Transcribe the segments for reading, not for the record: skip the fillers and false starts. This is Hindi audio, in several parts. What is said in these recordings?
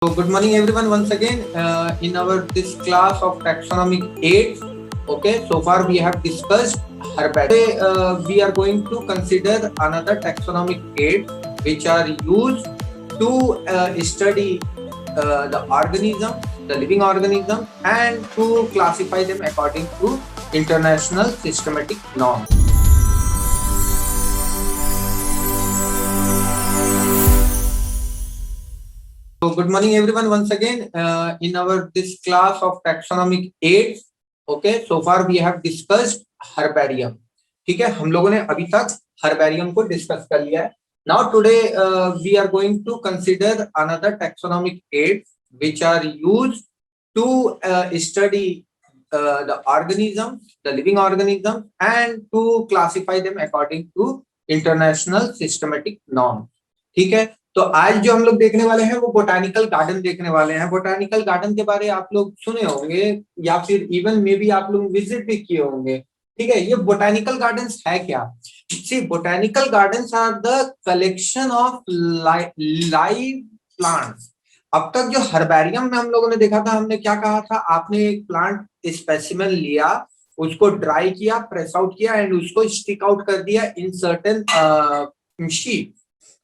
So good morning everyone once again in our this class of taxonomic aids. Okay, so far we have discussed herbarium. Today we are going to consider another taxonomic aids which are used to study the organism, the living organism, and to classify them according to international systematic norms. So good morning everyone once again in our this class of taxonomic aids. Okay, so far we have discussed herbarium. ठीक है, हम लोगों ने अभी तक herbarium को डिस्कस कर लिया है. Now today we are going to consider another taxonomic aids which are used to study the organism, the living organism, and to classify them according to international systematic norms. ठीक है, तो आज जो हम लोग देखने वाले हैं वो बोटानिकल गार्डन देखने वाले हैं. बोटानिकल गार्डन के बारे आप लोग सुने होंगे या फिर इवन मे बी आप लोग विजिट भी किए होंगे. ठीक है, ये बोटानिकल गार्डन्स है क्या? See, botanical gardens are the collection of live plants. अब तक जो हर्बेरियम में हम लोगों ने देखा था, हमने क्या कहा था, आपने एक प्लांट स्पेसिमेन लिया, उसको ड्राई किया, प्रेस आउट किया एंड उसको स्टिक आउट कर दिया इन सर्टेन शीट.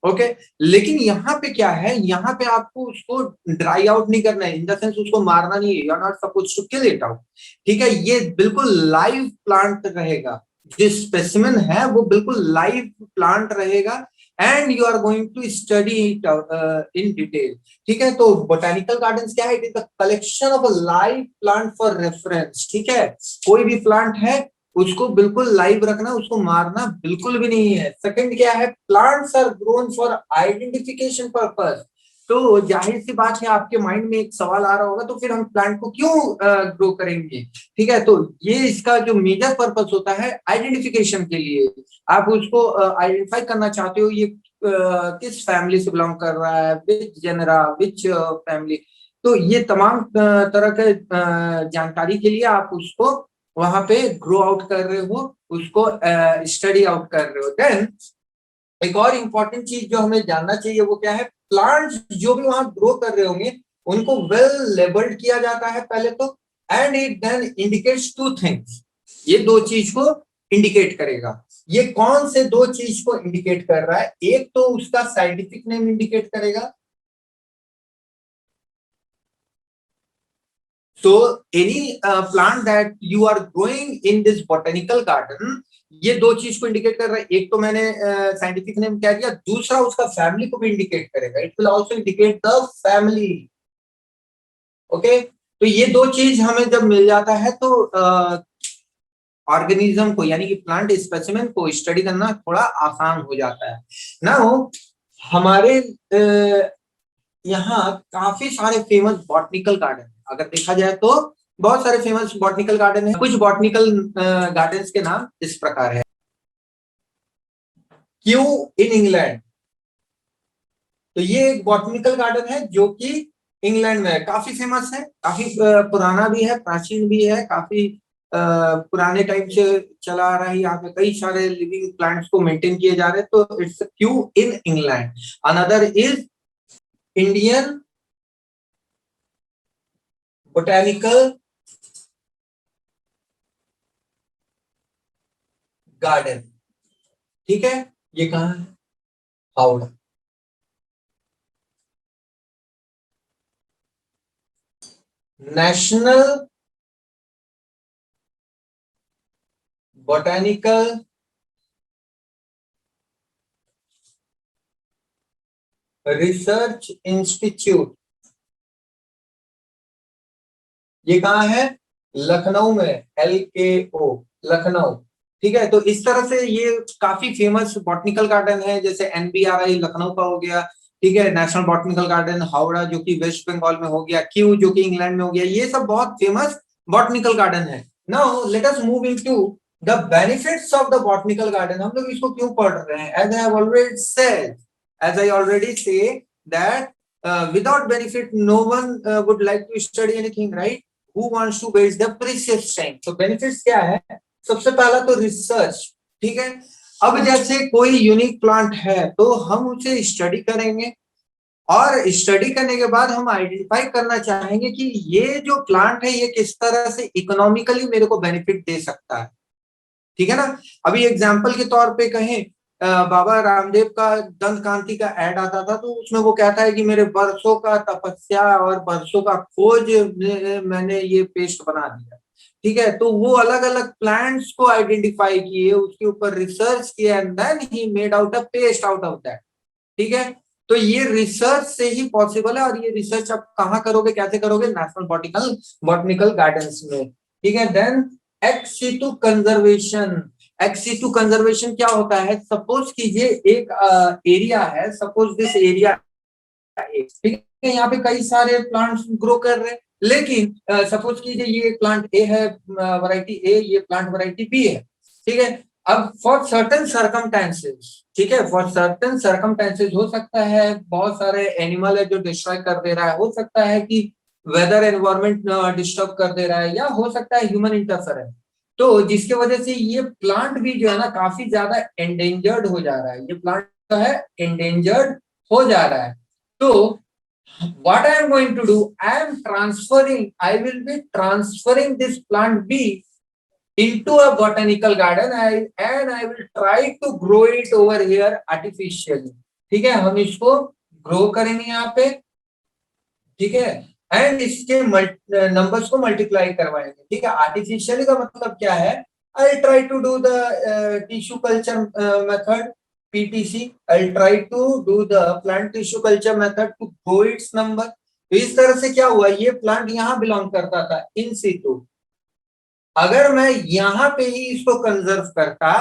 ओके, लेकिन यहाँ पे क्या है, यहाँ पे आपको उसको ड्राई आउट नहीं करना है, इन द सेंस उसको मारना नहीं है. You are not suppose to kill it out. ठीक है, ये बिल्कुल लाइव प्लांट रहेगा. जो स्पेसिमेन है वो बिल्कुल लाइव प्लांट रहेगा and you are going to study it in detail. ठीक है, तो बोटानिकल गार्डन्स क्या है? It is the collection of a live plant for reference. ठीक है, कोई भी प्लांट है उसको बिल्कुल लाइव रखना, उसको मारना बिल्कुल भी नहीं है. सेकंड क्या है? Plants are grown for identification purpose. तो जाहिर सी बात है, आपके माइंड में एक सवाल आ रहा होगा, तो फिर हम प्लांट को क्यों ग्रो करेंगे? ठीक है, तो ये इसका जो मेजर पर्पस होता है आइडेंटिफिकेशन के लिए. आप उसको आइडेंटिफाई करना चाहते हो, ये किस फैमिली से बिलोंग कर रहा है, विच जेनरा, विच फैमिली. तो ये तमाम तरह के जानकारी के लिए आप उसको वहां पे ग्रो आउट कर रहे हो, उसको स्टडी आउट कर रहे हो. देन एक और इम्पोर्टेंट चीज जो हमें जानना चाहिए वो क्या है? प्लांट्स जो भी वहां ग्रो कर रहे होंगे उनको वेल लेबल्ड किया जाता है पहले तो, and it then indicates two things. ये दो चीज को इंडिकेट करेगा. ये कौन से दो चीज को इंडिकेट कर रहा है? एक तो उसका साइंटिफिक नेम इंडिकेट करेगा. So any plant that you are growing in this botanical garden, ये दो चीज को इंडिकेट कर रहा है. एक तो मैंने साइंटिफिक नेम क्या दिया, दूसरा उसका फैमिली को भी इंडिकेट करेगा. It will also indicate the family. Okay, तो ये दो चीज हमें जब मिल जाता है तो ऑर्गेनिज्म को यानी कि प्लांट स्पेसिमेन को स्टडी करना थोड़ा आसान हो जाता है. नाउ हमारे यहाँ काफी सारे फेमस बॉटनिकल गार्डन, अगर देखा जाए तो बहुत सारे फेमस बॉटनिकल गार्डन है. कुछ बॉटनिकल गार्डन्स के नाम इस प्रकार है. Q in England. तो ये एक बॉटनिकल गार्डन है जो कि इंग्लैंड में है, काफी फेमस है, काफी पुराना भी है, प्राचीन भी है, काफी पुराने टाइम से चला आ रहा है. यहाँ पे कई सारे लिविंग प्लांट्स को मेंटेन किए जा रहे हैं. तो it's Q in England. Another is Indian botanical garden. ठीक है, ये कहाँ है? Howrah. National botanical research institute, ये कहाँ है? लखनऊ में. LKO, लखनऊ. ठीक है, तो इस तरह से ये काफी फेमस बॉटनिकल गार्डन है. जैसे NBRI लखनऊ का हो गया, ठीक है, नेशनल बॉटनिकल गार्डन हावड़ा जो कि वेस्ट बंगाल में हो गया, क्यू जो कि इंग्लैंड में हो गया. ये सब बहुत फेमस बॉटनिकल गार्डन है. Now let us move into the benefits of the botanical garden. हम लोग इसको क्यों पढ़ रहे हैं? As I already say that without benefit no one would like to study anything, right? Who wants to waste the precious time? So benefits क्या है? सबसे पहला तो रिसर्च. ठीक है, अब जैसे कोई यूनिक प्लांट है तो हम उसे स्टडी करेंगे, और स्टडी करने के बाद हम आइडेंटिफाई करना चाहेंगे कि ये जो प्लांट है ये किस तरह से इकोनॉमिकली मेरे को बेनिफिट दे सकता है, ठीक है ना। अभी एग्जाम्पल के तौर पे कहें, बाबा रामदेव का दंत कांति का एड आता था, तो उसमें वो कहता है कि मेरे बरसों का तपस्या और बरसों का खोज मैंने ये पेस्ट बना दिया, ठीक है। तो वो अलग अलग प्लांट्स को आइडेंटिफाई किए, उसके ऊपर रिसर्च किया, and then he made out a paste out of that, ठीक है। तो ये रिसर्च से ही पॉसिबल है, और ये रिसर्च आप कहाँ करोगे, कैसे करोगे, नेशनल बॉटनिकल गार्डन्स में, ठीक है। Then ex situ conservation. Ex situ conservation क्या होता है, सपोज कीजिए एक एरिया है, सपोज दिस एरिया, ठीक है, यहाँ पे कई सारे प्लांट्स ग्रो कर रहे हैं, लेकिन सपोज कीजिए ये प्लांट ए है, वैरायटी ए, ये प्लांट वैरायटी बी है, ठीक है। अब फॉर सर्टेन सर्कमस्टेंसेस, ठीक है, फॉर सर्टेन सर्कमस्टेंसेस हो सकता है बहुत सारे एनिमल है जो डिस्ट्रॉय कर दे रहा है, हो सकता है कि वेदर एनवायरमेंट डिस्टर्ब कर दे रहा है, या हो सकता है ह्यूमन इंटरफेरेंस, तो जिसके वजह से ये प्लांट भी जो है ना काफी ज्यादा एंडेंजर्ड हो जा रहा है, ये प्लांट जो है एंडेंजर्ड हो जा रहा है। तो what I am going to do, I will be transferring this plant B into a botanical garden, and I will try to grow it over here artificially, ठीक है। हम इसको ग्रो करेंगे यहाँ पे, ठीक है, एंड इसके नंबर्स को मल्टीप्लाई करवाएंगे, ठीक है। आर्टिफिशियली का मतलब क्या है, I try to do the tissue culture method, PTC, I'll try to do the plant tissue culture method to grow its number। तो इस तरह से क्या हुआ, ये प्लांट यहाँ बिलोंग करता था इन सीटू, अगर मैं यहाँ पे ही इसको कंजर्व करता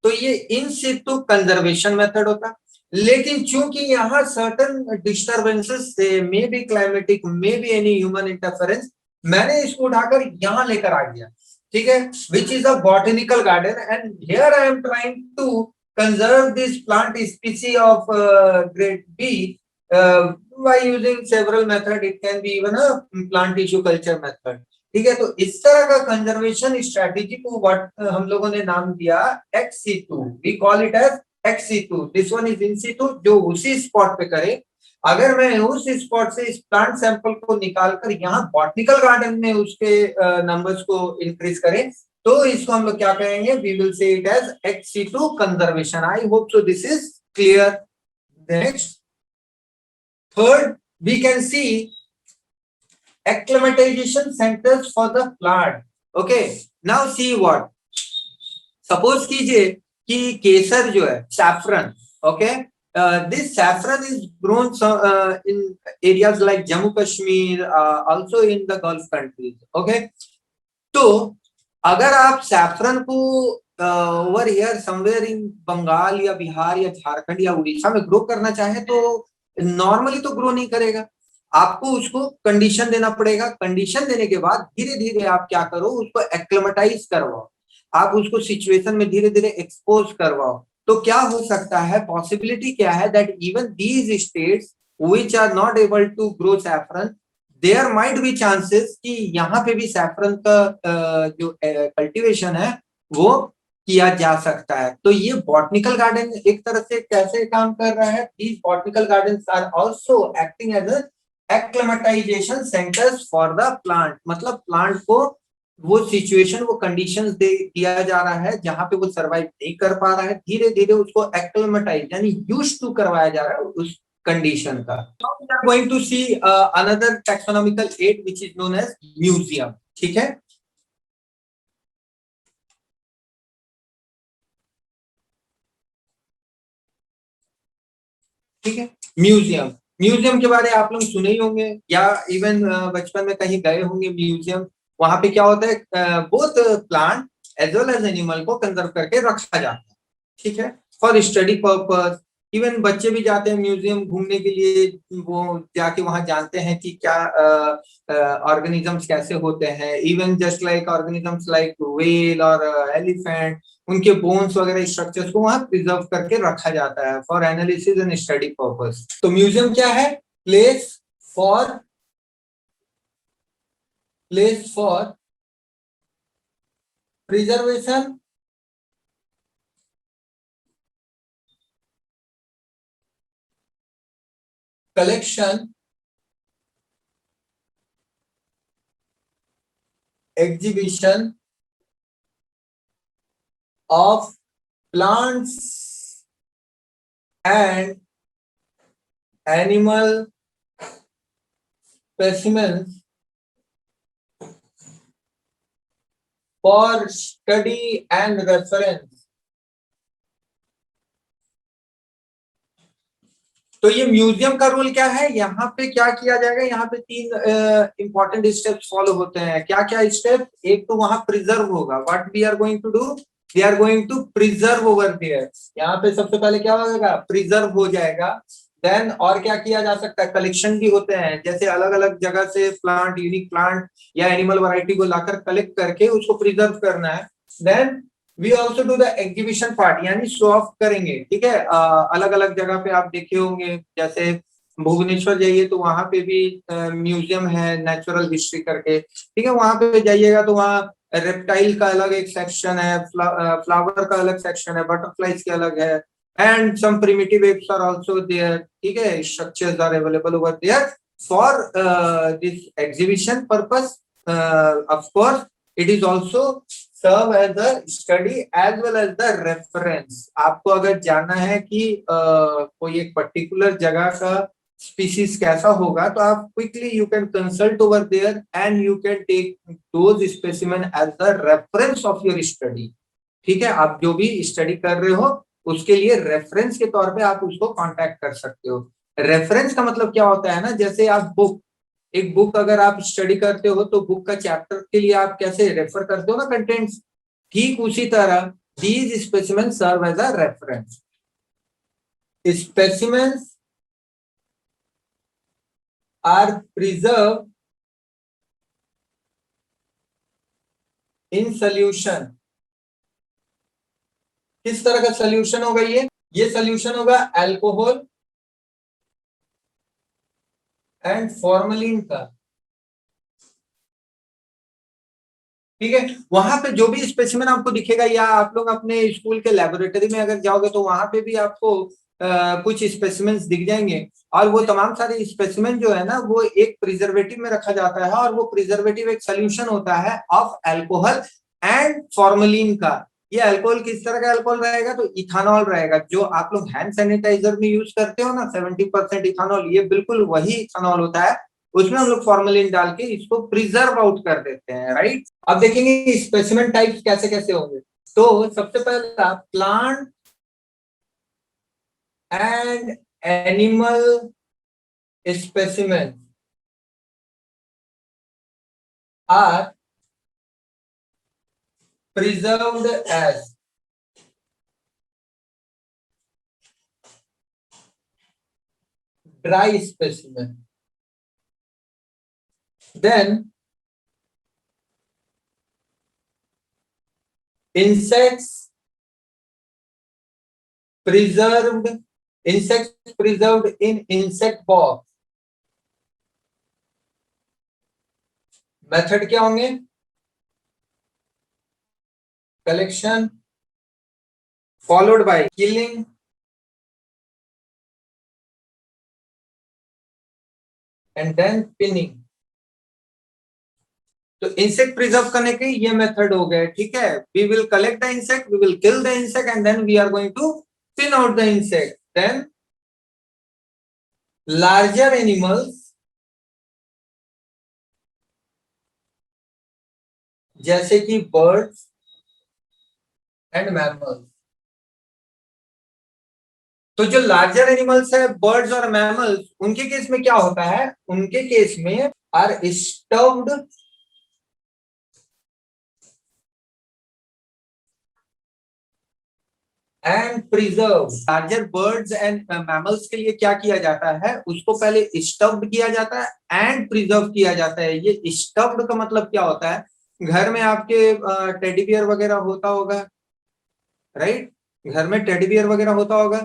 तो ये इन सीटू कंजर्वेशन मेथड होता, लेकिन चूंकि यहाँ सर्टन डिस्टर्बेंसेस से, maybe climatic, maybe any human interference, मैंने इसको उठाकर यहाँ लेकर आ गया, ठीक है, which is a botanical garden, and here I am trying to conserve this plant species of grade B by using several method, it can be even a plant tissue culture method, ठीक है। तो इस तरह का कंजर्वेशन स्ट्रेटेजी को व्हाट हम लोगों ने नाम दिया XC2, we call it as XC2, this one is in situ, जो उसी स्पॉट पे करे। अगर मैं उस स्पॉट से इस प्लांट सैंपल को निकालकर यहाँ बॉटनिकल गार्डन में उसके नंबर्स को इंक्रीज करें, तो इसको हम लोग क्या कहेंगे, we will say it as XC2 conservation. I hope so this is clear. Next, third, we can see acclimatization centers for the plant। okay, now see what, suppose कीजिए कि केसर जो है, saffron, okay, this saffron is grown in areas like Jammu Kashmir, also in the Gulf countries, okay। तो अगर आप सैफरन को over here somewhere in Bengal या बिहार या झारखंड या उड़ीसा में ग्रो करना चाहे, तो नॉर्मली तो ग्रो नहीं करेगा, आपको उसको कंडीशन देना पड़ेगा। कंडीशन देने के बाद धीरे धीरे आप क्या करो, उसको एक्लेमेटाइज करवाओ, आप उसको सिचुएशन में धीरे धीरे एक्सपोज करवाओ। तो क्या हो सकता है, पॉसिबिलिटी क्या है, that even these states which are not able to grow saffron, there might be chances कि यहाँ पे भी सैफरन का जो कल्टीवेशन है वो किया जा सकता है। तो ये बॉटनिकल गार्डन एक तरह से कैसे काम कर रहा है, these botanical gardens are also acting as acclimatization centres for the plant, मतलब प्लांट को वो सिचुएशन, वो कंडीशंस दिया जा रहा है जहां पे वो सरवाइव नहीं कर पा रहा है, धीरे धीरे उसको एक्लेमेटाइज यानी यूज्ड टू करवाया जा रहा है उस कंडीशन का। Now we are going to see another taxonomical aid which is known as museum, ठीक है। ठीक है, म्यूजियम, म्यूजियम के बारे में आप लोग सुने ही होंगे, या इवन बचपन में कहीं गए होंगे म्यूजियम। वहां पे क्या होता है, both plant as well as animal को कंजर्व करके रखा जाता है, ठीक है, फॉर स्टडी पर्पस। इवन बच्चे भी जाते हैं म्यूजियम घूमने के लिए, वो जाके वहां जानते हैं कि क्या ऑर्गेनिजम्स कैसे होते हैं, even just like organisms like whale और एलिफेंट, उनके बोन्स वगैरह स्ट्रक्चर्स को वहां प्रिजर्व करके रखा जाता है for analysis and study purpose. तो म्यूजियम क्या है, place for preservation collection, exhibition of plants and animal specimens for study and reference. तो ये म्यूजियम का रोल क्या है, यहाँ पे क्या किया जाएगा, यहाँ पे तीन इंपॉर्टेंट स्टेप्स फॉलो होते हैं। क्या क्या स्टेप? एक तो वहां प्रिजर्व होगा, what we are going to do, we are going to preserve over there. यहाँ पे सबसे पहले क्या होगा, प्रिजर्व हो जाएगा। देन और क्या किया जा सकता है, कलेक्शन भी होते हैं, जैसे अलग अलग जगह से प्लांट, यूनिक प्लांट या एनिमल वैरायटी को लाकर कलेक्ट करके उसको प्रिजर्व करना है। Then we also do the exhibition part, यानी शो ऑफ करेंगे। ठीक है, अलग अलग जगह पे आप देखे होंगे, जैसे भुवनेश्वर जाइए तो वहां पे भी म्यूजियम है नेचुरल हिस्ट्री करके। ठीक है, वहां पे जाइएगा तो वहाँ रेप्टाइल का अलग एक सेक्शन है, फ्लावर का अलग सेक्शन है, बटरफ्लाइज के अलग है, and some primitive apes are also there. ठीक है, structures are available over there for this exhibition purpose. Of course it is also serve as a study as well as the reference. आपको अगर जानना है कि कोई एक पर्टिकुलर जगह का स्पीसीज कैसा होगा, तो आप quickly you can consult over there and you can take those specimen as the reference of your study. ठीक है, आप जो भी स्टडी कर रहे हो उसके लिए रेफरेंस के तौर पे आप उसको कांटेक्ट कर सकते हो। रेफरेंस का मतलब क्या होता है ना, जैसे आप एक बुक अगर आप स्टडी करते हो तो बुक का चैप्टर के लिए आप कैसे रेफर करते हो ना कंटेंट्स, ठीक उसी तरह these specimen serve as a reference. Specimens are preserve in solution. किस तरह का सोल्यूशन होगा ये सोल्यूशन होगा अल्कोहल एंड फॉर्मलिन का। ठीक है, वहां पे जो भी स्पेसिमेन आपको दिखेगा, या आप लोग अपने स्कूल के लेबोरेटरी में अगर जाओगे तो वहां पे भी आपको कुछ स्पेसिमेन्स दिख जाएंगे, और वो तमाम सारे स्पेसिमेन जो है ना वो एक प्रिजर्वेटिव में रखा जाता है, और वो प्रिजर्वेटिव एक सोल्यूशन होता है ऑफ अल्कोहल एंड फॉर्मलिन का। ये अल्कोहल किस तरह का अल्कोहल रहेगा, तो इथानॉल रहेगा, जो आप लोग हैंड सैनिटाइजर में यूज करते हो ना 70% इथानॉल, ये बिल्कुल वही इथानॉल होता है। उसमें हम लोग फॉर्मेलिन डाल के इसको प्रिजर्व आउट कर देते हैं, राइट। अब देखेंगे स्पेसिमेन टाइप्स कैसे कैसे होंगे। तो सबसे पहला plant and animal specimen are preserved as dry specimen. Then insects preserved in insect box. Method क्या होंगे, collection followed by killing and then pinning। तो इंसेक्ट प्रिजर्व करने के ये मेथड हो गए। ठीक है, we will collect the insect, we will kill the insect and then we are going to pin out the insect. Then larger animals जैसे कि बर्ड्स एंड मैमल्स। तो जो लार्जर एनिमल्स है, बर्ड्स और मैमल्स, उनके केस में क्या होता है, उनके केस में are stuffed and preserve. Larger birds and mammals के लिए क्या किया जाता है, उसको पहले स्टफ्ड किया जाता है एंड प्रिजर्व किया जाता है। ये स्टफ्ड का मतलब क्या होता है, घर में आपके टेडी बियर वगैरह होता होगा, राइट, घर में टेडी बियर वगैरह होता होगा।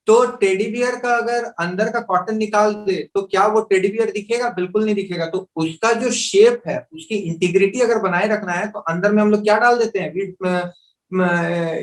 तो टेडी बियर का अगर अंदर का कॉटन निकाल दे तो क्या वो टेडी बियर दिखेगा, बिल्कुल नहीं दिखेगा। तो उसका जो शेप है, उसकी इंटीग्रिटी अगर बनाए रखना है तो अंदर में हम लोग क्या डाल देते हैं,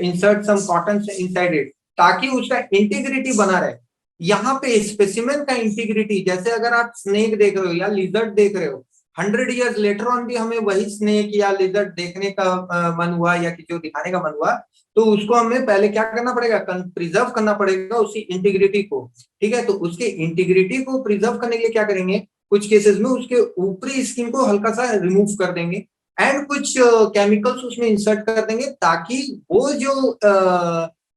insert some cotton inside it, ताकि उसका इंटीग्रिटी बना रहे। यहाँ पे स्पेसिमेन का इंटीग्रिटी, जैसे अगर आप स्नेक देख रहे हो या लिजर्ड देख रहे हो, 100 years लेटर ऑन भी हमें वही स्नेक या लिजर्ड देखने का मन हुआ या किसी को दिखाने का मन हुआ, तो उसको हमें पहले क्या करना पड़ेगा, प्रिजर्व करना पड़ेगा उसकी इंटीग्रिटी को। ठीक है, तो उसके इंटीग्रिटी को प्रिजर्व करने के लिए क्या करेंगे, कुछ केसेस में उसके ऊपरी स्किन को हल्का सा रिमूव कर देंगे एंड कुछ केमिकल्स उसमें इंसर्ट कर देंगे, ताकि वो जो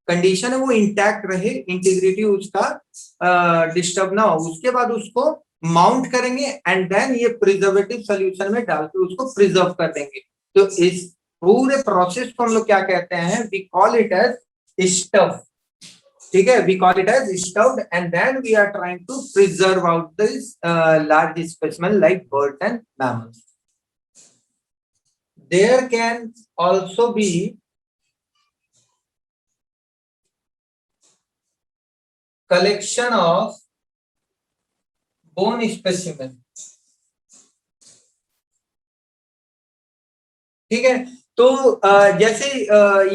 कंडीशन है वो इंटैक्ट रहे, इंटीग्रिटी उसका डिस्टर्ब ना हो। उसके बाद उसको माउंट करेंगे एंड देन ये प्रिजर्वेटिव सोल्यूशन में डाल के उसको प्रिजर्व कर देंगे। तो इस पूरे प्रोसेस को हम लोग क्या कहते हैं, we call it as stuff. ठीक है, we call it as stuffed and then we are trying to preserve out this large specimen like birds and mammals. There can also be collection of bone specimen। ठीक है, तो जैसे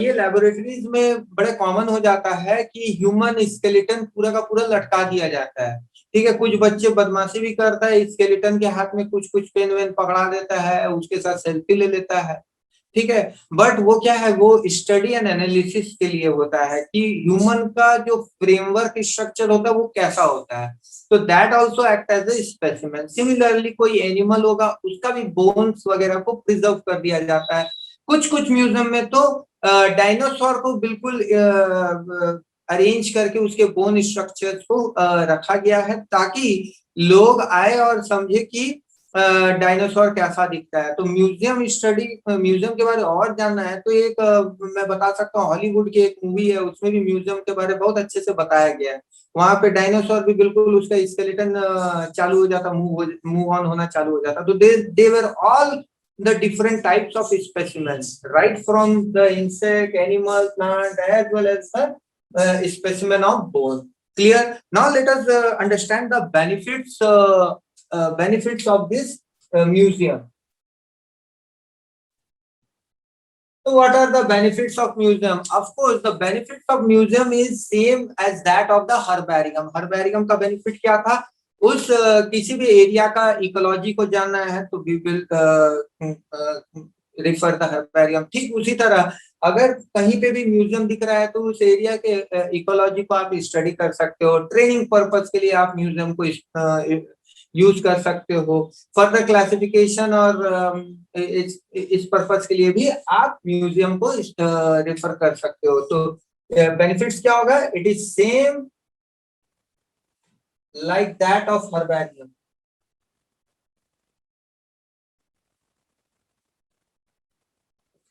ये लेबोरेटरीज में बड़े कॉमन हो जाता है कि ह्यूमन स्केलेटन पूरा का पूरा लटका दिया जाता है। ठीक है, कुछ बच्चे बदमाशी भी करता है, स्केलेटन के हाथ में कुछ कुछ पेन वेन पकड़ा देता है, उसके साथ सेल्फी ले लेता है। ठीक है, बट वो क्या है, वो स्टडी एंड एनालिसिस के लिए होता है कि ह्यूमन का जो फ्रेमवर्क स्ट्रक्चर होता है वो कैसा होता है। तो that also act as a specimen. Similarly कोई एनिमल होगा, उसका भी बोन्स वगैरह को प्रिजर्व कर दिया जाता है। कुछ कुछ म्यूजियम में तो डायनासोर को बिल्कुल अरेंज करके उसके बोन स्ट्रक्चर्स को रखा गया है, ताकि लोग आए और समझे कि डायनासोर कैसा दिखता है। तो म्यूजियम स्टडी, म्यूजियम के बारे में और जानना है तो एक मैं बता सकता हूँ, हॉलीवुड की एक मूवी है, उसमें भी म्यूजियम के बारे में बहुत अच्छे से बताया गया है। वहां पे डायनासोर भी बिल्कुल उसका स्केलेटन चालू हो जाता, मूव ऑन होना चालू हो जाता। तो they were all the different types of specimens, right from the insect, animal, plant, as well as the specimen of bone. Clear? Now let us understand the benefits of this museum. So what are the benefits of museum? Of course, the benefits of museum is same as that of the herbarium. Herbarium का benefit क्या था? उस किसी भी एरिया का इकोलॉजी को जानना है तो we will refer the herbarium. ठीक उसी तरह अगर कहीं पे भी म्यूजियम दिख रहा है तो उस एरिया के इकोलॉजी को आप स्टडी कर सकते हो। ट्रेनिंग पर्पस के लिए आप म्यूजियम को यूज कर सकते हो। फर्दर क्लासिफिकेशन और इस पर्पस के लिए भी आप म्यूजियम को रेफर कर सकते हो। तो बेनिफिट्स क्या होगा, it is same like that of herbarium.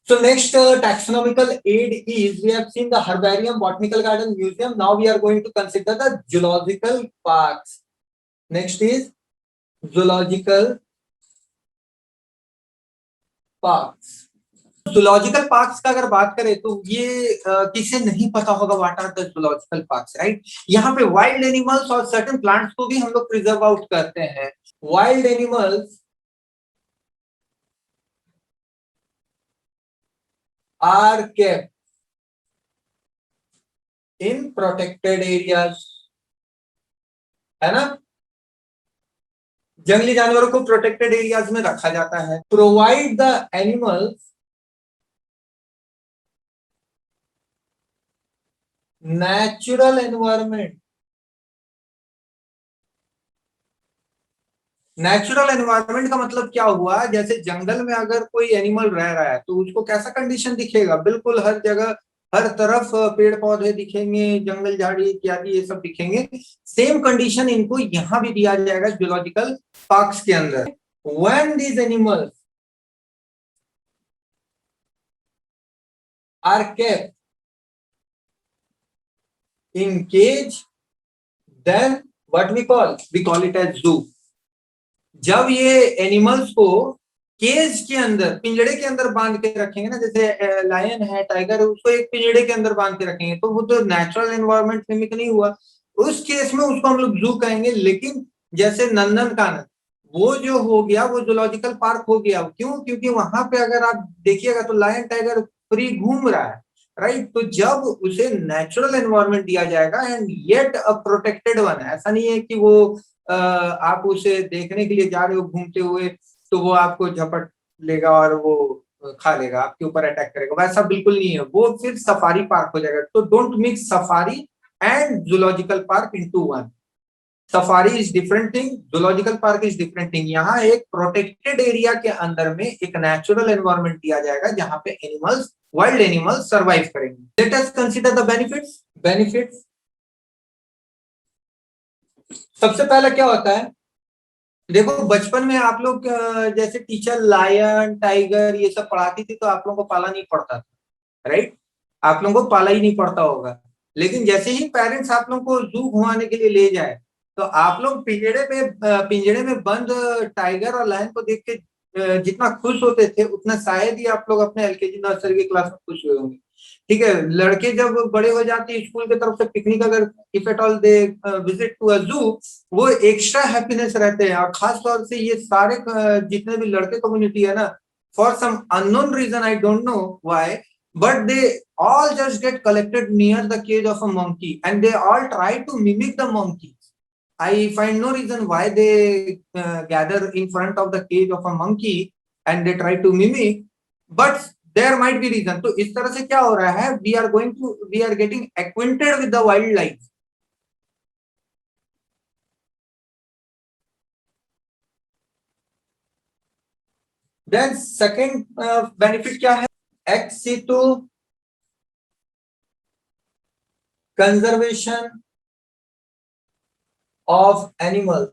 So next taxonomical aid is, we have seen the herbarium, botanical garden, museum. Now we are going to consider the zoological parks. Next is zoological parks. Zoological parks का अगर बात करें तो ये किसे नहीं पता होगा what are the zoological parks, right. यहाँ पे वाइल्ड एनिमल्स और सर्टेन प्लांट्स को भी हम लोग प्रिजर्व आउट करते हैं। Wild animals are kept in protected areas, है ना। जंगली जानवरों को प्रोटेक्टेड एरियाज में रखा जाता है। Provide the animals natural environment. Natural environment का मतलब क्या हुआ, जैसे जंगल में अगर कोई एनिमल रह रहा है तो उसको कैसा कंडीशन दिखेगा, बिल्कुल हर जगह हर तरफ पेड़ पौधे दिखेंगे, जंगल झाड़ी इत्यादि ये सब दिखेंगे। सेम कंडीशन इनको यहाँ भी दिया जाएगा जूलॉजिकल पार्क्स के अंदर। When these animals are kept in cage, then what we call it as zoo. जब ये एनिमल्स को केज के अंदर, पिंजड़े के अंदर बांध के रखेंगे ना, जैसे लायन है, टाइगर है, उसको एक पिंजड़े के अंदर बांध के रखेंगे तो वो तो नेचुरल एनवायरनमेंट मिमिक नहीं हुआ, उस केस में उसको हम लोग जू कहेंगे। लेकिन जैसे नंदनकानन वो जो हो गया वो जूलॉजिकल पार्क हो गया। क्यों? क्योंकि वहां पे अगर आप देखिएगा तो लायन टाइगर फ्री घूम रहा है, राइट। तो जब उसे नेचुरल एनवायरनमेंट दिया जाएगा and yet a protected one, ऐसा नहीं है कि वो आप उसे देखने के लिए जा रहे हो घूमते हुए तो वो आपको झपट लेगा और वो खा लेगा, आपके ऊपर अटैक करेगा, वैसा बिल्कुल नहीं है, वो फिर सफारी पार्क हो जाएगा। तो don't mix safari and zoological park into one. Safari is different thing, zoological park is different thing. यहाँ एक प्रोटेक्टेड एरिया के अंदर में एक नेचुरल एनवायरनमेंट दिया जाएगा जहां पे एनिमल्स, वाइल्ड एनिमल्स सर्वाइव करेंगे। Let us consider the benefits. Benefits सबसे पहला क्या होता है, देखो बचपन में आप लोग जैसे टीचर लायन टाइगर ये सब पढ़ाती थी तो आप लोगों को पाला नहीं पड़ता था, राइट। आप लोगों को पाला ही नहीं पड़ता होगा। लेकिन जैसे ही पेरेंट्स आप लोगों को जू घुमाने के लिए ले जाए तो आप लोग पिंजड़े में बंद टाइगर और लायन को देख के जितना खुश होते थे उतना शायद ही आप लोग अपने एलकेजी नर्सरी की क्लास में खुश हुए होंगे। ठीक है, लड़के जब बड़े हो जाते हैं स्कूल की तरफ से पिकनिक, अगर if at all they visit to a zoo, वो एक्स्ट्रा हैप्पीनेस रहते हैं। और खास तौर से ये सारे जितने भी लड़के कम्युनिटी है ना, for some unknown reason I don't know why, but they all just get collected near the cage of a monkey and they all try to mimic the monkey. I find no reason why they gather in front of the cage of a monkey and they try to mimic, but there might be reason. तो इस तरह से क्या हो रहा है, we are getting acquainted with the wildlife. Then second benefit क्या है, ex situ conservation of animals.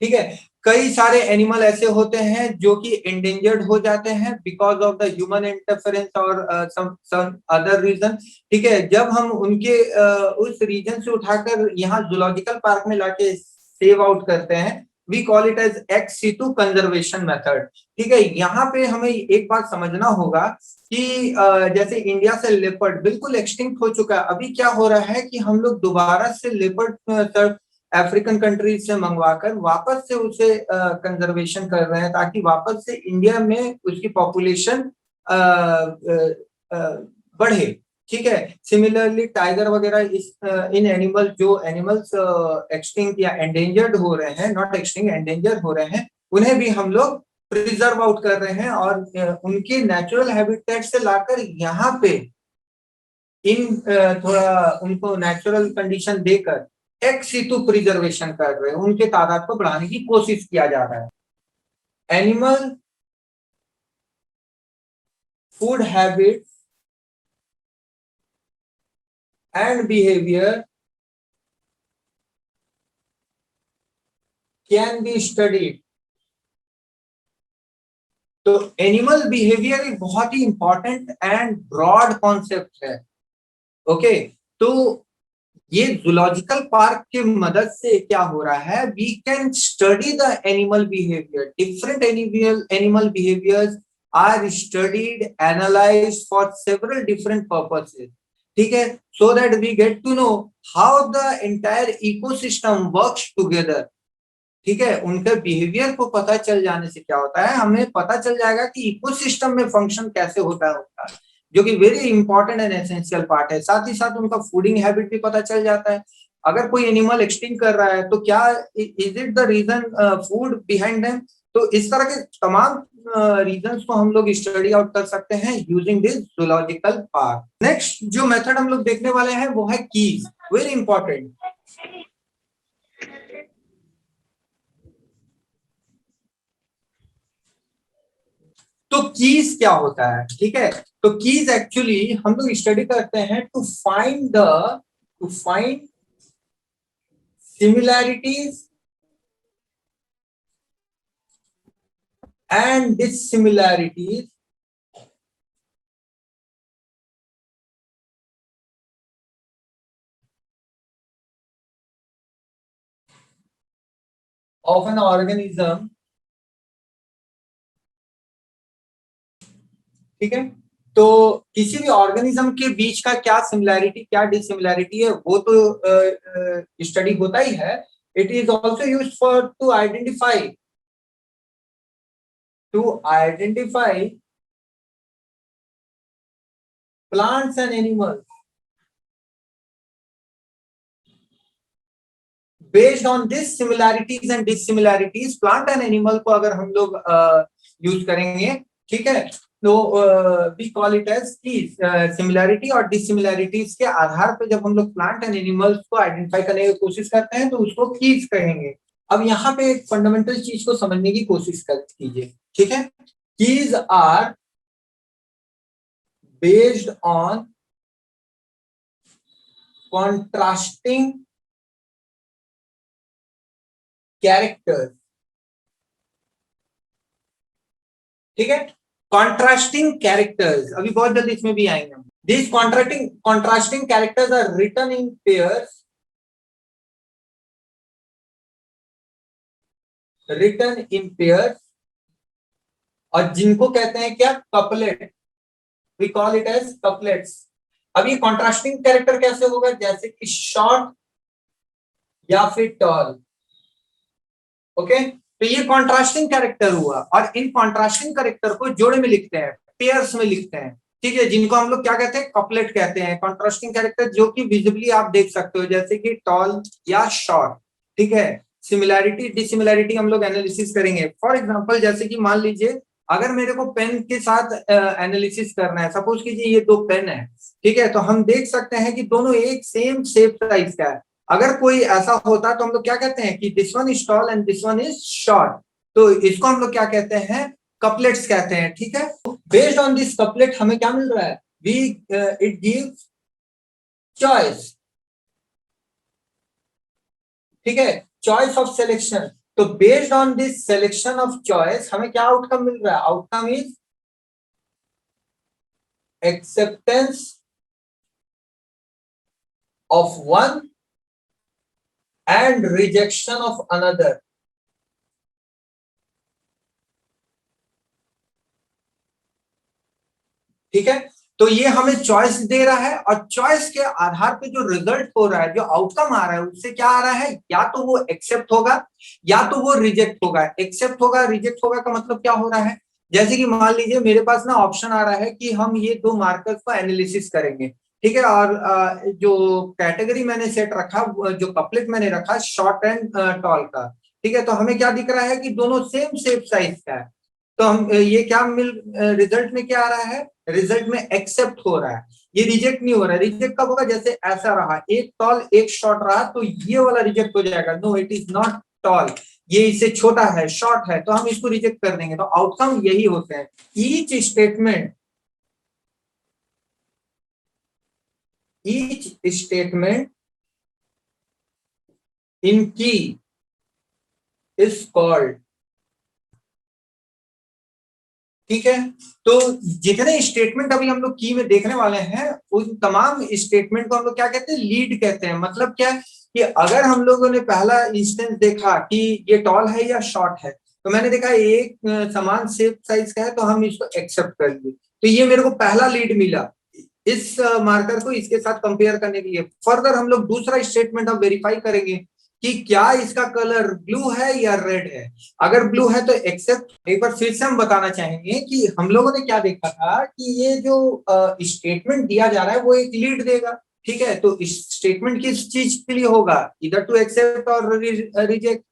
ठीक है, कई सारे एनिमल ऐसे होते हैं जो कि एंडेंजर्ड हो जाते हैं because of the human interference और सम अदर रीजन। ठीक है, जब हम उनके उस रीजन से उठाकर यहाँ जूलॉजिकल पार्क में लाके सेव आउट करते हैं, we call it as ex situ conservation method. ठीक है, यहाँ पे हमें एक बात समझना होगा कि जैसे इंडिया से लेपर्ड बिल्कुल एक्सटिंक्ट हो चुका है, अभी क्या हो रहा है कि हम लोग दोबारा से लेपर्ड अफ्रीकन कंट्रीज से मंगवाकर वापस से उसे कंजर्वेशन कर रहे हैं ताकि वापस से इंडिया में उसकी पॉपुलेशन बढ़े। ठीक है, सिमिलरली टाइगर वगैरह इस इन एनिमल जो एनिमल्स एक्सटिंक्ट या एंडेंजर्ड हो रहे हैं, नॉट एक्सटिंक्ट एंडेंजर हो रहे हैं, उन्हें भी हम लोग प्रिजर्व आउट कर रहे हैं और उनके नेचुरल हैबिटेट से लाकर यहाँ पे इन थोड़ा उनको नेचुरल कंडीशन देकर एक्स सिटू प्रिजर्वेशन कर रहे हैं, उनके तादाद को बढ़ाने की कोशिश किया जा रहा है। Animal food habits and behaviour can be studied. तो एनिमल बिहेवियर एक बहुत ही इंपॉर्टेंट एंड ब्रॉड कॉन्सेप्ट है। ओके, तो ये जूलॉजिकल पार्क की मदद से क्या हो रहा है, we can study the animal behaviour, different animal behaviours are studied analysed for several different purposes. ठीक है, so that we get to know how the entire ecosystem works together. ठीक है, उनके बिहेवियर को पता चल जाने से क्या होता है, हमें पता चल जाएगा कि इकोसिस्टम में फंक्शन कैसे होता है उनका, जो कि very important and essential part है। साथ ही साथ उनका फूडिंग हैबिट भी पता चल जाता है। अगर कोई एनिमल एक्सटिंक्ट कर रहा है तो क्या is it the reason food behind them. तो इस तरह के तमाम रीजंस को हम लोग स्टडी आउट कर सकते हैं using this zoological park. Next जो मेथड हम लोग देखने वाले हैं वो है कीज, वेरी इंपॉर्टेंट। तो कीज क्या होता है, ठीक है, तो कीज एक्चुअली हम लोग स्टडी करते हैं to find similarities and dissimilarities of an organism. ठीक है, तो किसी भी ऑर्गेनिज्म के बीच का क्या सिमिलैरिटी क्या डिससिमिलैरिटी है वो तो स्टडी होता ही है। It is also used for to identify to identify plants and animals based on this similarities and dissimilarities. Plant and animal को अगर हम लोग यूज करेंगे, ठीक है, तो we call it as keys. Similarity और डिसिमिलैरिटीज के आधार पर जब हम लोग प्लांट एंड एनिमल्स को आइडेंटिफाई करने की कोशिश करते हैं तो उसको कीज कहेंगे. अब यहाँ पे एक फंडामेंटल चीज को समझने की कोशिश कीजिए, ठीक है. Keys are based on contrasting characters, ठीक है. कॉन्ट्रास्टिंग कैरेक्टर्स अभी बहुत जल्दी इसमें भी आएंगे हम. This contrasting characters are written in pairs, written in pairs, और जिनको कहते हैं क्या, couplet. We call it as couplets. अब ये कॉन्ट्रास्टिंग कैरेक्टर कैसे होगा, जैसे कि शॉर्ट या फिर टॉल. ओके, तो ये कॉन्ट्रास्टिंग कैरेक्टर हुआ, और इन कॉन्ट्रास्टिंग कैरेक्टर को जोड़े में लिखते हैं, पेयर्स में लिखते हैं, ठीक है, जिनको हम लोग क्या कहते हैं, कपलेट कहते हैं. कॉन्ट्रास्टिंग कैरेक्टर जो कि विजिबली आप देख सकते हो, जैसे कि टॉल या शॉर्ट, ठीक है. सिमिलैरिटी डिसिमिलैरिटी हम लोग एनालिसिस करेंगे. फॉर एग्जांपल, जैसे कि मान लीजिए अगर मेरे को पेन के साथ एनालिसिस करना है, सपोज कीजिए ये दो पेन है, ठीक है, तो हम देख सकते हैं कि दोनों एक सेम शेप साइज का है. अगर कोई ऐसा होता तो हम लोग क्या कहते हैं कि this one is tall and this one is short, तो इसको हम लोग क्या कहते हैं, कपलेट्स कहते हैं, ठीक है. बेस्ड ऑन दिस कपलेट हमें क्या मिल रहा है, वी इट गिव्स चॉइस, ठीक है, चॉइस ऑफ सिलेक्शन. तो based on this selection of choice हमें क्या आउटकम मिल रहा है, outcome is acceptance of one and rejection of another. ठीक है, तो ये हमें चॉइस दे रहा है, और चॉइस के आधार पे जो रिजल्ट हो रहा है, जो आउटकम आ रहा है, उससे क्या आ रहा है, या तो वो एक्सेप्ट होगा या तो वो रिजेक्ट होगा. एक्सेप्ट होगा रिजेक्ट होगा का मतलब क्या हो रहा है, जैसे कि मान लीजिए मेरे पास ना ऑप्शन आ रहा है कि हम ये दो मार्कर्स को एनालिसिस करेंगे, ठीक है, और जो कैटेगरी मैंने सेट रखा, जो कपलेट मैंने रखा शॉर्ट एंड टॉल का, ठीक है, तो हमें क्या दिख रहा है कि दोनों सेम शेप साइज का है. तो हम ये क्या मिल रिजल्ट में क्या आ रहा है, रिजल्ट में एक्सेप्ट हो रहा है, ये रिजेक्ट नहीं हो रहा है. रिजेक्ट कब होगा, जैसे ऐसा रहा, एक टॉल एक शॉर्ट रहा, तो ये वाला रिजेक्ट हो जाएगा, no it is not tall, ये इससे छोटा है, शॉर्ट है, तो हम इसको रिजेक्ट कर देंगे. तो आउटकम यही होते हैं. ईच स्टेटमेंट इन की इज कॉल्ड, ठीक है. तो जितने स्टेटमेंट अभी हम लोग की में देखने वाले हैं, उन तमाम स्टेटमेंट को हम लोग क्या कहते हैं, लीड कहते हैं. मतलब क्या कि अगर हम लोगों ने पहला इंस्टेंस देखा कि ये टॉल है या शॉर्ट है, तो मैंने देखा एक समान शेप साइज का है, तो हम इसको एक्सेप्ट कर लिए, तो ये मेरे को पहला लीड मिला इस मार्कर को इसके साथ कंपेयर करने के लिए. फर्दर हम लोग दूसरा स्टेटमेंट अब वेरीफाई करेंगे कि क्या इसका कलर ब्लू है या रेड है. अगर ब्लू है तो एक्सेप्ट. एक बार फिर से हम बताना चाहेंगे कि हम लोगों ने क्या देखा था कि ये जो स्टेटमेंट दिया जा रहा है वो एक लीड देगा, ठीक है. तो इस स्टेटमेंट किस चीज के लिए होगा, इधर टू एक्सेप्ट और रिजेक्ट.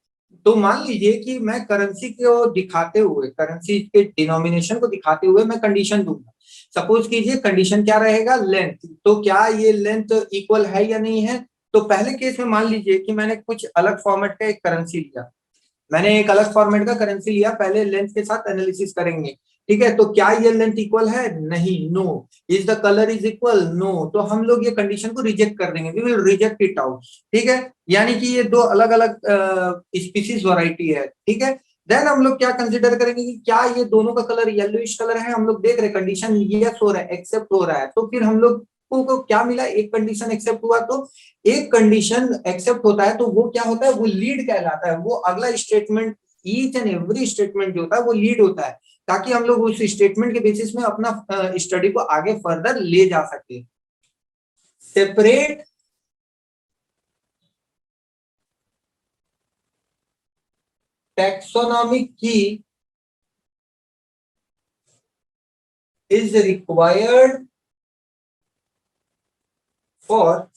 तो मान लीजिए कि मैं करेंसी को दिखाते हुए, करेंसी के डिनोमिनेशन को दिखाते हुए मैं कंडीशन दूंगा. सपोज कीजिए कंडीशन क्या रहेगा, लेंथ. तो क्या ये लेंथ इक्वल है या नहीं है. तो पहले केस में मान लीजिए कि मैंने कुछ अलग फॉर्मेट का एक करेंसी लिया, मैंने एक अलग फॉर्मेट का करेंसी लिया, पहले लेंथ के साथ एनालिसिस करेंगे, ठीक है. तो क्या ये लेंथ इक्वल है, नहीं, no. Is the colour is equal, no. तो हम लोग ये कंडीशन को रिजेक्ट कर देंगे, we will reject it out, ठीक है. यानी कि ये दो अलग अलग स्पीसीज वैरायटी है, ठीक है. देन हम लोग क्या कंसिडर करेंगे कि क्या ये दोनों का कलर येलोइश कलर है, हम लोग देख रहे कंडीशन यस हो रहा है, एक्सेप्ट हो रहा है, तो फिर हम लोग को क्या मिला, एक कंडीशन एक्सेप्ट हुआ. तो एक कंडीशन एक्सेप्ट होता है तो वो क्या होता है, वो लीड कहलाता है. वो अगला statement, each and every statement जो होता है वो लीड होता है, ताकि हम लोग उस स्टेटमेंट के बेसिस में अपना स्टडी को आगे फर्दर ले जा सके. सेपरेट टैक्सोनॉमिक की is required for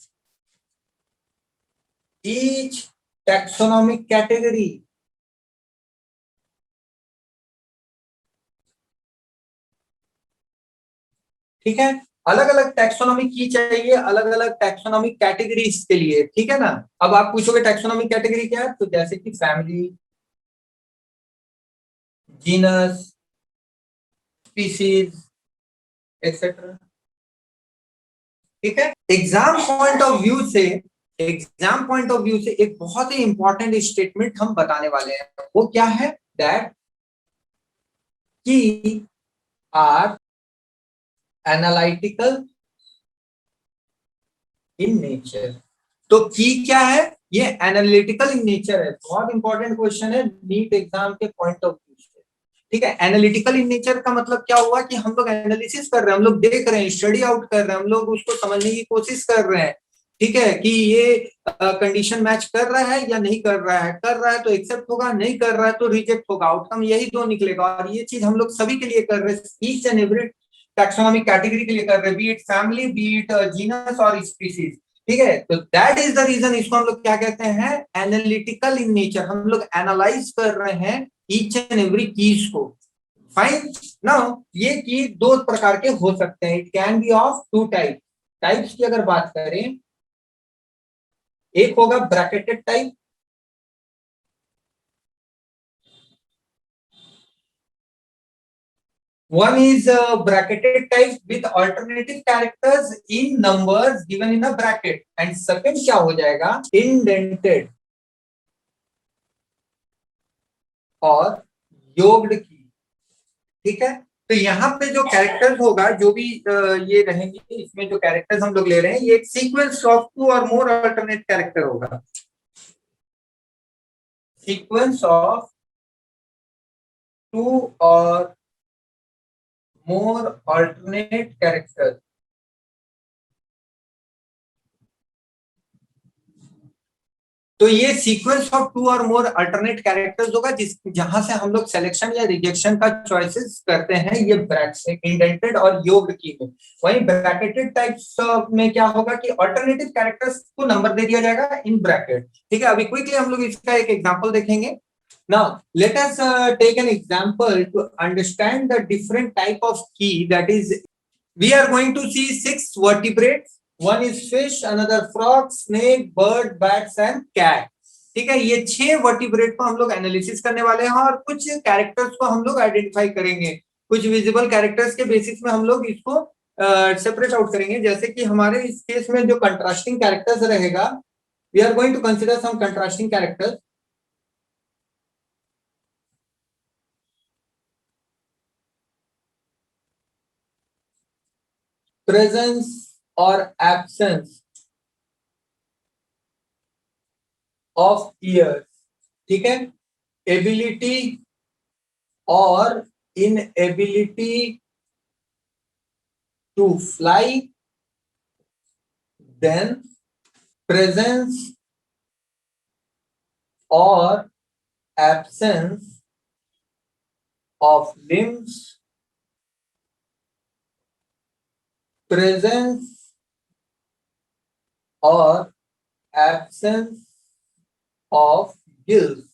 each taxonomic category. ठीक है, अलग अलग टैक्सोनॉमी की चाहिए अलग अलग टैक्सोनॉमिक कैटेगरीज के लिए, ठीक है ना। अब आप पूछोगे टैक्सोनॉमिक कैटेगरी क्या है, तो जैसे कि फैमिली, जीनस, स्पीसीज एक्सेट्रा। ठीक है, एग्जाम पॉइंट ऑफ व्यू से एक बहुत ही इंपॉर्टेंट स्टेटमेंट हम बताने वाले हैं, वो क्या है, दैट की आर एनालिटिकल इन नेचर। तो की क्या है, ये एनालिटिकल इन नेचर है, बहुत इंपॉर्टेंट क्वेश्चन है नीट एग्जाम के पॉइंट ऑफ व्यू से। ठीक है, एनालिटिकल इन नेचर का मतलब क्या हुआ कि हम लोग एनालिसिस कर रहे हैं, हम लोग देख रहे हैं, स्टडी आउट कर रहे हैं, हम लोग उसको समझने की कोशिश कर रहे हैं। ठीक है, कि ये कंडीशन मैच कर रहा है या नहीं कर रहा है, कर रहा है तो एक्सेप्ट होगा, नहीं कर रहा है तो रिजेक्ट होगा, आउटकम यही दो निकलेगा। और ये चीज हम लोग सभी के लिए कर रहे हैं, each and every taxonomic category के लिए कर रहे हैं, B it family, B it genus और स्पीसीज। ठीक है, तो दैट इज द रीजन, इसको हम लोग क्या कहते हैं, एनालिटिकल इन नेचर। हम लोग एनालाइज कर रहे हैं ईच एंड एवरी कीज को। फाइन, नाउ ये की दो प्रकार के हो सकते हैं, it can be of two type. Types की अगर बात करें, एक होगा bracketed type, one is bracketed type with alternative characters in numbers given in a bracket, and second क्या हो जाएगा, indented और योग्ड की। ठीक है, तो यहाँ पे जो कैरेक्टर्स होगा, जो भी ये रहेंगे, इसमें जो कैरेक्टर्स हम लोग ले रहे हैं, ये एक सीक्वेंस ऑफ टू और मोर अल्टरनेट कैरेक्टर होगा, सीक्वेंस ऑफ टू और मोर अल्टरनेट कैरेक्टर। तो ये सीक्वेंस ऑफ टू और मोर अल्टरनेट कैरेक्टर्स होगा, जिस जहां से हम लोग सिलेक्शन या रिजेक्शन का चॉइसेस करते हैं, ये ब्रैकेट, इंडेंटेड और योग्ड की में। वहीं ब्रैकेटेड टाइप्स में क्या होगा कि अल्टरनेटिव कैरेक्टर्स को नंबर दे दिया जाएगा इन ब्रैकेट। ठीक है, अभी क्विकली हम लोग इसका एक एग्जांपल देखेंगे। Now let us take an example to understand the different type of key, that is we are going to see 6 vertebrates. One is fish, another frog, snake, bird, bats and cat. ठीक है, ये 6 वर्टिब्रेट को हम लोग एनालिसिस करने वाले हैं और कुछ कैरेक्टर्स को हम लोग आइडेंटिफाई करेंगे, कुछ विजिबल कैरेक्टर्स के बेसिस में हम लोग इसको सेपरेट आउट करेंगे। जैसे कि हमारे इस केस में जो कंट्रास्टिंग कैरेक्टर्स रहेगा, we are going to consider some contrasting characters. Presence और एब्सेंस ऑफ ईयर्स। ठीक है, एबिलिटी और inability to fly, then presence और एब्सेंस ऑफ लिम्स, प्रेजेंस और एब्सेंस ऑफ गिल्स।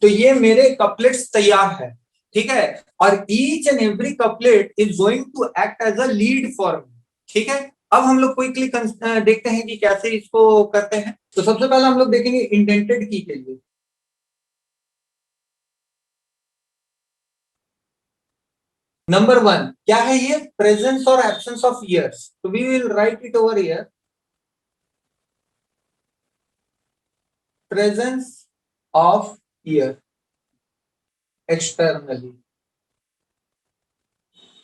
तो ये मेरे कपलेट्स तैयार है। ठीक है, और each and every couplet is going to act as a lead for me. ठीक है, अब हम लोग क्विकली देखते हैं कि कैसे इसको करते हैं। तो सबसे पहले हम लोग देखेंगे इंडेंटेड की के लिए। नंबर 1 क्या है, ये प्रेजेंस और एब्सेंस ऑफ ईयर्स। तो we will write it over here, presence of ear externally.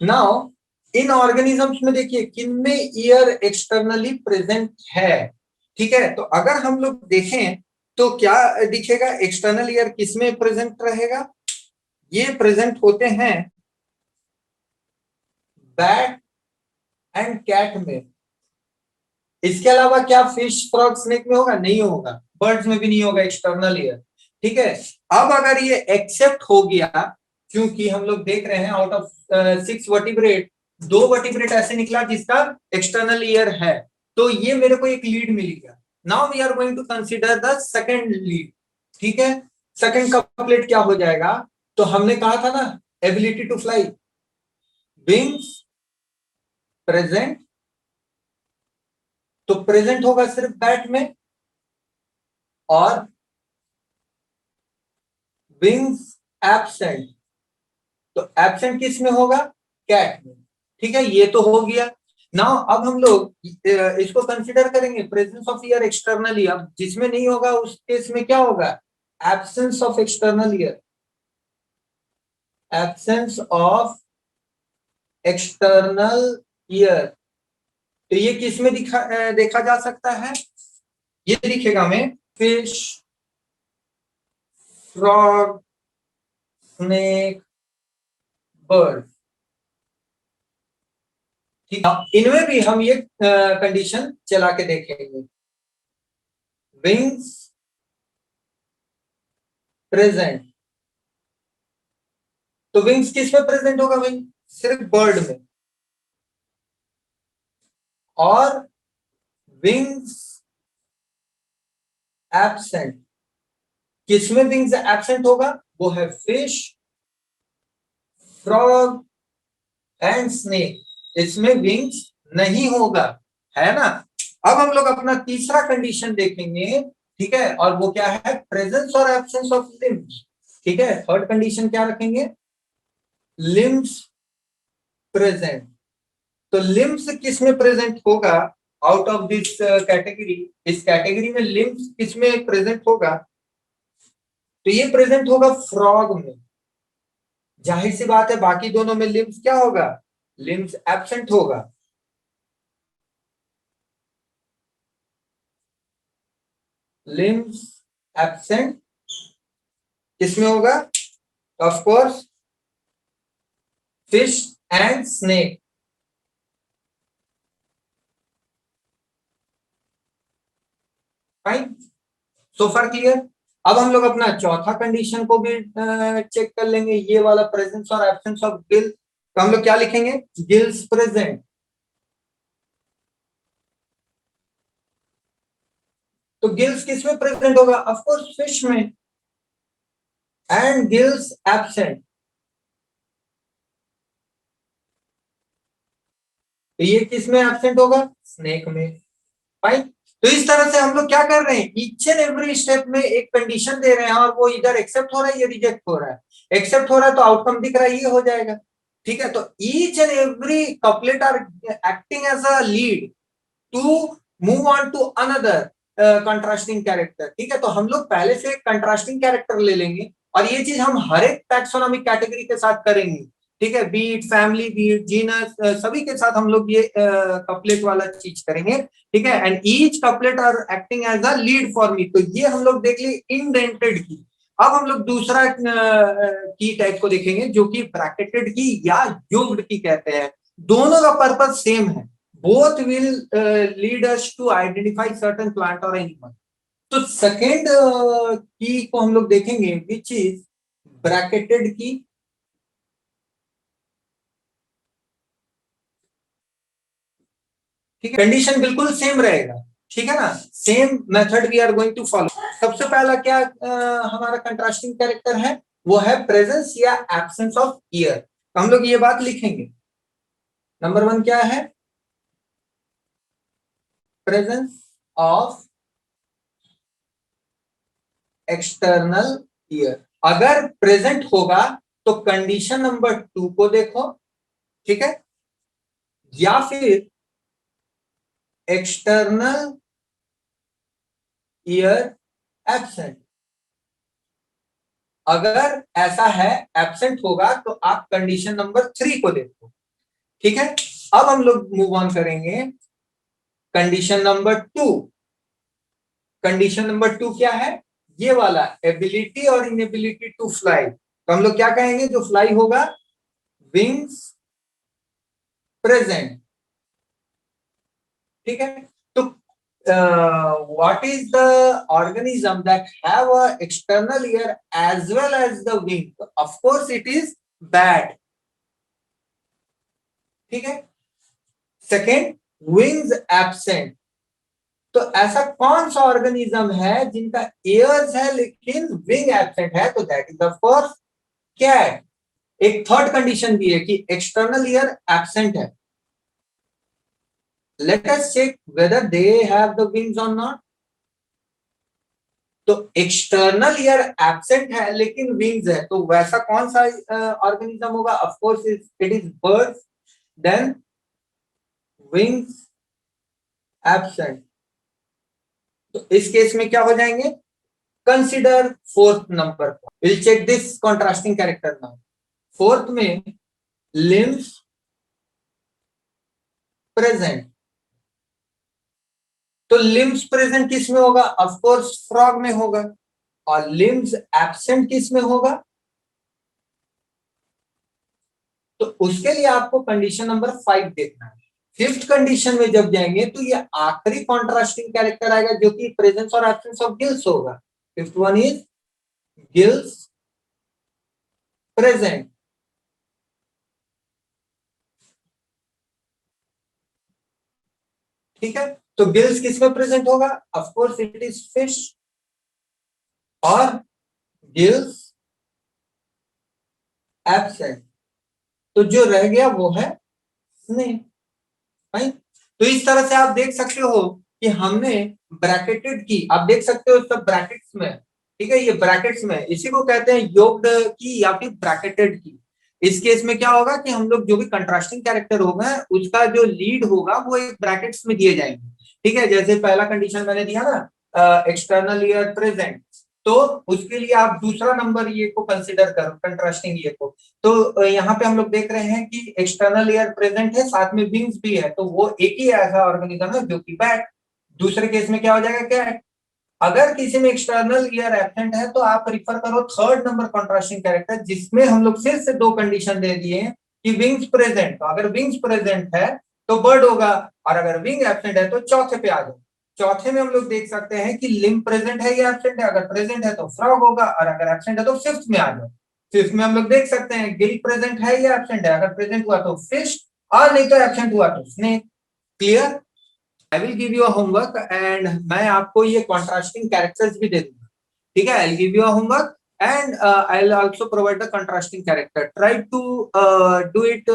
Now in organisms में देखिए किनमें ईयर एक्सटर्नली प्रेजेंट है। ठीक है, तो अगर हम लोग देखें तो क्या दिखेगा, एक्सटर्नल ईयर किसमें प्रेजेंट रहेगा, ये प्रेजेंट होते हैं बैट एंड कैट में। इसके अलावा क्या फिश, फ्रॉग, स्नेक में होगा, नहीं होगा, बर्ड्स में भी नहीं होगा एक्सटर्नल ईयर। ठीक है, अब अगर ये एक्सेप्ट हो गया क्योंकि हम लोग देख रहे हैं आउट ऑफ 6 वर्टिब्रेट 2 वर्टिब्रेट ऐसे निकला जिसका एक्सटर्नल ईयर है, तो ये मेरे को एक लीड मिल गया। Now we are going to consider the second lead. ठीक है, सेकंड कपलेट क्या हो जाएगा, तो हमने कहा था ना ability to fly, wings present, तो प्रेजेंट होगा सिर्फ बैट में, और विंग्स एब्सेंट, तो एब्सेंट किस में होगा, कैट में। ठीक है, ये तो हो गया। नाउ अब हम लोग इसको कंसीडर करेंगे प्रेजेंस ऑफ ईयर एक्सटर्नली। अब जिसमें नहीं होगा उस केस में क्या होगा, absence of external ear, absence of external ear. तो ये किस में देखा जा सकता है, ये दिखेगा हमें फिश, फ्रॉग, स्नेक, बर्ड। ठीक है, इनमें भी हम ये कंडीशन चला के देखेंगे। विंग्स प्रेजेंट, तो विंग्स किस में प्रेजेंट होगा, विंग सिर्फ बर्ड में, और विंग्स एब्सेंट, किसमें विंग्स एब्सेंट होगा, वो है फिश, फ्रॉग एंड स्नेक, इसमें विंग्स नहीं होगा, है ना। अब हम लोग अपना तीसरा कंडीशन देखेंगे। ठीक है, और वो क्या है, प्रेजेंस और एब्सेंस ऑफ लिम्स। ठीक है, थर्ड कंडीशन क्या रखेंगे, लिम्स प्रेजेंट। तो लिम्स किस में प्रेजेंट होगा, आउट ऑफ दिस कैटेगरी, इस कैटेगरी में लिम्स किस में प्रेजेंट होगा, तो ये प्रेजेंट होगा फ्रॉग में। जाहिर सी बात है बाकी दोनों में लिम्स क्या होगा, लिम्स एब्सेंट होगा। लिम्स एब्सेंट किसमें होगा, of course fish and snake. Fine, so far clear. अब हम लोग अपना चौथा कंडीशन को भी चेक कर लेंगे, ये वाला प्रेजेंस और एब्सेंस ऑफ गिल। तो हम लोग क्या लिखेंगे, गिल्स प्रेजेंट, तो गिल्स किस में प्रेजेंट होगा, ऑफ कोर्स फिश में, एंड गिल्स एब्सेंट, तो ये किस में एब्सेंट होगा, स्नेक में। फाइन, तो इस तरह से हम लोग क्या कर रहे हैं, ईच एंड एवरी स्टेप में एक कंडीशन दे रहे हैं, और वो इधर एक्सेप्ट हो रहा है या रिजेक्ट हो रहा है। एक्सेप्ट हो रहा है तो आउटकम दिख रहा है, ये हो जाएगा। ठीक है, तो each and every couplet are acting as a lead to move on to another contrasting character. ठीक है, तो हम लोग पहले से एक कंट्रास्टिंग कैरेक्टर ले लेंगे, और ये चीज हम हर एक टैक्सोनॉमिक कैटेगरी के साथ करेंगे। ठीक है, बीट फैमिली, बीट जीनस, सभी के साथ हम लोग ये कपलेट वाला चीज करेंगे। ठीक है, and each couplet are acting as a lead for me, तो ये हम लोग देख लिए इंडेंटेड की। अब हम लोग दूसरा की टाइप को देखेंगे जो कि ब्रैकेटेड की या यूज्ड की कहते हैं। दोनों का पर्पज सेम है, both will lead us to identify certain plant or animal। तो सेकेंड की को हम लोग देखेंगे विच इज ब्रैकेटेड की। ठीक है, कंडीशन बिल्कुल सेम रहेगा। ठीक है ना, same method we are going to follow. सबसे पहला क्या हमारा कंट्रास्टिंग कैरेक्टर है, वो है प्रेजेंस या एब्सेंस ऑफ ईयर। तो हम लोग ये बात लिखेंगे, नंबर 1 क्या है, प्रेजेंस ऑफ एक्सटर्नल ईयर। अगर प्रेजेंट होगा तो कंडीशन नंबर 2 को देखो। ठीक है, या फिर एक्सटर्नल ईयर एब्सेंट। अगर ऐसा है एब्सेंट होगा तो आप कंडीशन नंबर 3 को देखो। ठीक है, अब हम लोग मूव ऑन करेंगे कंडीशन नंबर 2। कंडीशन नंबर 2 क्या है, ये वाला एबिलिटी और इनएबिलिटी टू फ्लाई। तो हम लोग क्या कहेंगे, जो फ्लाई होगा विंग्स प्रेजेंट। ठीक है, तो what is the organism that have a external ear as well as the wing? Of course it is bat. ठीक है. Second, wings absent. तो ऐसा कौन सा ऑर्गेनिज्म है जिनका एयर्स है लेकिन विंग एब्सेंट है? तो that is of course cat. एक थर्ड कंडीशन भी है कि एक्सटर्नल ईयर एब्सेंट है. Let us check whether they have the wings और नॉट. तो एक्सटर्नल ईयर एब्सेंट है लेकिन विंग्स है, तो वैसा कौन सा ऑर्गेनिज्म होगा? Of course it is birds. Then wings absent. तो इस केस में क्या हो जाएंगे? Consider fourth number. Will check this contrasting character now. Fourth में लिम्स प्रेजेंट. तो लिम्स प्रेजेंट किस में होगा? ऑफ कोर्स फ्रॉग में होगा. और लिम्स एब्सेंट किस में होगा? तो उसके लिए आपको कंडीशन नंबर 5 देखना है. फिफ्थ कंडीशन में जब जाएंगे तो ये आखिरी कॉन्ट्रास्टिंग कैरेक्टर आएगा जो कि प्रेजेंस और एब्सेंस ऑफ गिल्स होगा. Fifth one is gills present. ठीक है. तो गिल्स किस में प्रेजेंट होगा? Of course it is fish. और गिल्स एब्सेंट. तो जो रह गया वो है स्नेक. तो इस तरह से आप देख सकते हो कि हमने ब्रैकेटेड की, आप देख सकते हो सब ब्रैकेट्स में. ठीक है, ये ब्रैकेट्स में, इसी को कहते हैं योक्ड की या फिर ब्रैकेटेड की. इस केस में क्या होगा कि हम लोग जो भी कंट्रास्टिंग कैरेक्टर होगा उसका जो लीड होगा वो एक ब्रैकेट्स में दिए जाएंगे. ठीक है, जैसे पहला कंडीशन मैंने दिया ना, एक्सटर्नल ईयर प्रेजेंट, तो उसके लिए आप दूसरा नंबर ये को कंसिडर करो, कंट्रास्टिंग ये को. तो यहाँ पे हम लोग देख रहे हैं कि एक्सटर्नल ईयर प्रेजेंट है, साथ में विंग्स भी है, तो वो एक ही ऐसा ऑर्गेनिज्म है जो कि बैट. दूसरे केस में क्या हो जाएगा? कैट. अगर किसी में एक्सटर्नल ईयर एब्सेंट है तो आप रिफर करो थर्ड नंबर कॉन्ट्रास्टिंग कैरेक्टर, जिसमें हम लोग फिर से दो कंडीशन दे दिए हैं कि विंग्स प्रेजेंट. तो अगर विंग्स प्रेजेंट है तो बर्ड होगा, और अगर विंग एब्सेंट है तो चौथे पे आ जाओ. चौथे में हम लोग देख सकते हैं कि लिम्ब प्रेजेंट है या एब्सेंट है. अगर प्रेजेंट है तो फ्रॉग होगा, और अगर एब्सेंट है तो फिफ्थ में आ जाओ. फिफ्थ में हम लोग देख सकते हैं गिल प्रेजेंट है या एब्सेंट है. अगर प्रेजेंट हुआ तो फिश, और नहीं तो एब्सेंट हुआ तो snake. Clear? I will give you a homework and मैं आपको ये कॉन्ट्रास्टिंग कैरेक्टर्स भी दे दूंगा. ठीक है, I will give you a homework and I will also provide the contrasting character. Try to do it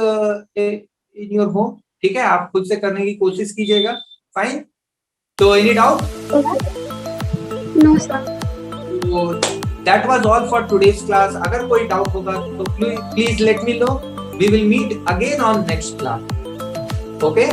in your home. ठीक है, आप खुद से करने की कोशिश कीजिएगा. फाइन. तो any doubt? No sir. That was all for today's class. अगर कोई डाउट होगा तो please let me know. We will meet again on next class. Okay.